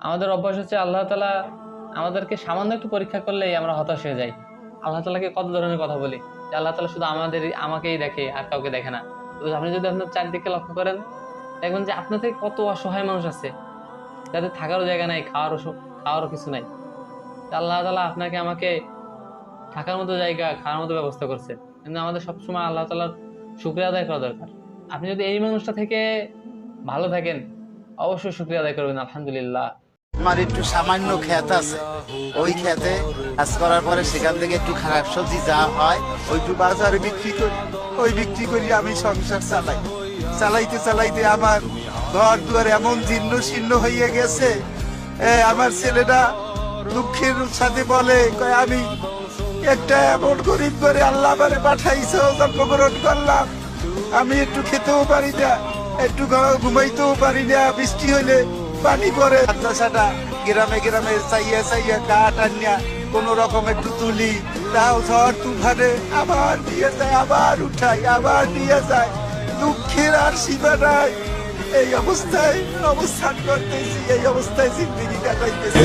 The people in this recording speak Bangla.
আমাদের অভ্যাস হচ্ছে আল্লাহ তাআলা আমাদেরকে সামান্য একটু পরীক্ষা করলেই আমরা হতাশ হয়ে যাই। আল্লাহ তাআলাকে কত ধরনের কথা বলি যে আল্লাহ তাআলা শুধু আমাকেই দেখে আর কাউকে দেখে না। তো আপনি যদি আপনার চারদিকে লক্ষ্য করেন, দেখবেন যে আপনার থেকে কত অসহায় মানুষ আছে যাদের থাকারও জায়গা নাই, খাওয়ারও কিছু নাই। আল্লাহ তাআলা আপনাকে আমাকে থাকার মতো জায়গা, খাওয়ার মতো ব্যবস্থা করছে। কিন্তু আমাদের সবসময় আল্লাহ তাআলার শুকরিয়া আদায় করা দরকার। আপনি যদি এই মানুষটা থেকে ভালো থাকেন, অবশ্যই শুকরিয়া আদায় করবেন, আলহামদুলিল্লাহ। আমার একটু সামান্য ক্ষেত আছে, ওই ক্ষেতে কাজ করার পরে সেখান থেকে একটু খারাপ সবজি যা হয় ওইটু বাজারে বিক্রি করি। ওই বিক্রি করি আমি সংসার চালাই। চালাইতে চালাইতে আমার ঘর দুয়ার এমন জীর্ণ শীর্ণ হয়ে গেছে। আমার ছেলেটা দুঃখের সাথে বলে, কয় আমি একটা এমন গরিব করে আল্লাহ আমারে পাঠাইছো, জন্মগ্রহণ করলাম, আমি একটু খেতেও পারি না, একটু ঘুমাইতেও পারি না, বৃষ্টি হইলে পানি পরে। মাদ্রাসাটা গ্রামে গ্রামে চাইয়া চাইয়া কাঠ আনিয়া কোন রকম একটু তুলি, তাও ঝড় তুফানে আবার নিয়ে যায়, আবার উঠাই, আবার নিয়ে যায়। দুঃখের আর সীমা নাই। এই অবস্থায় অবস্থান করতেছি, এই অবস্থায় জিন্দগি কাটাইতেছি।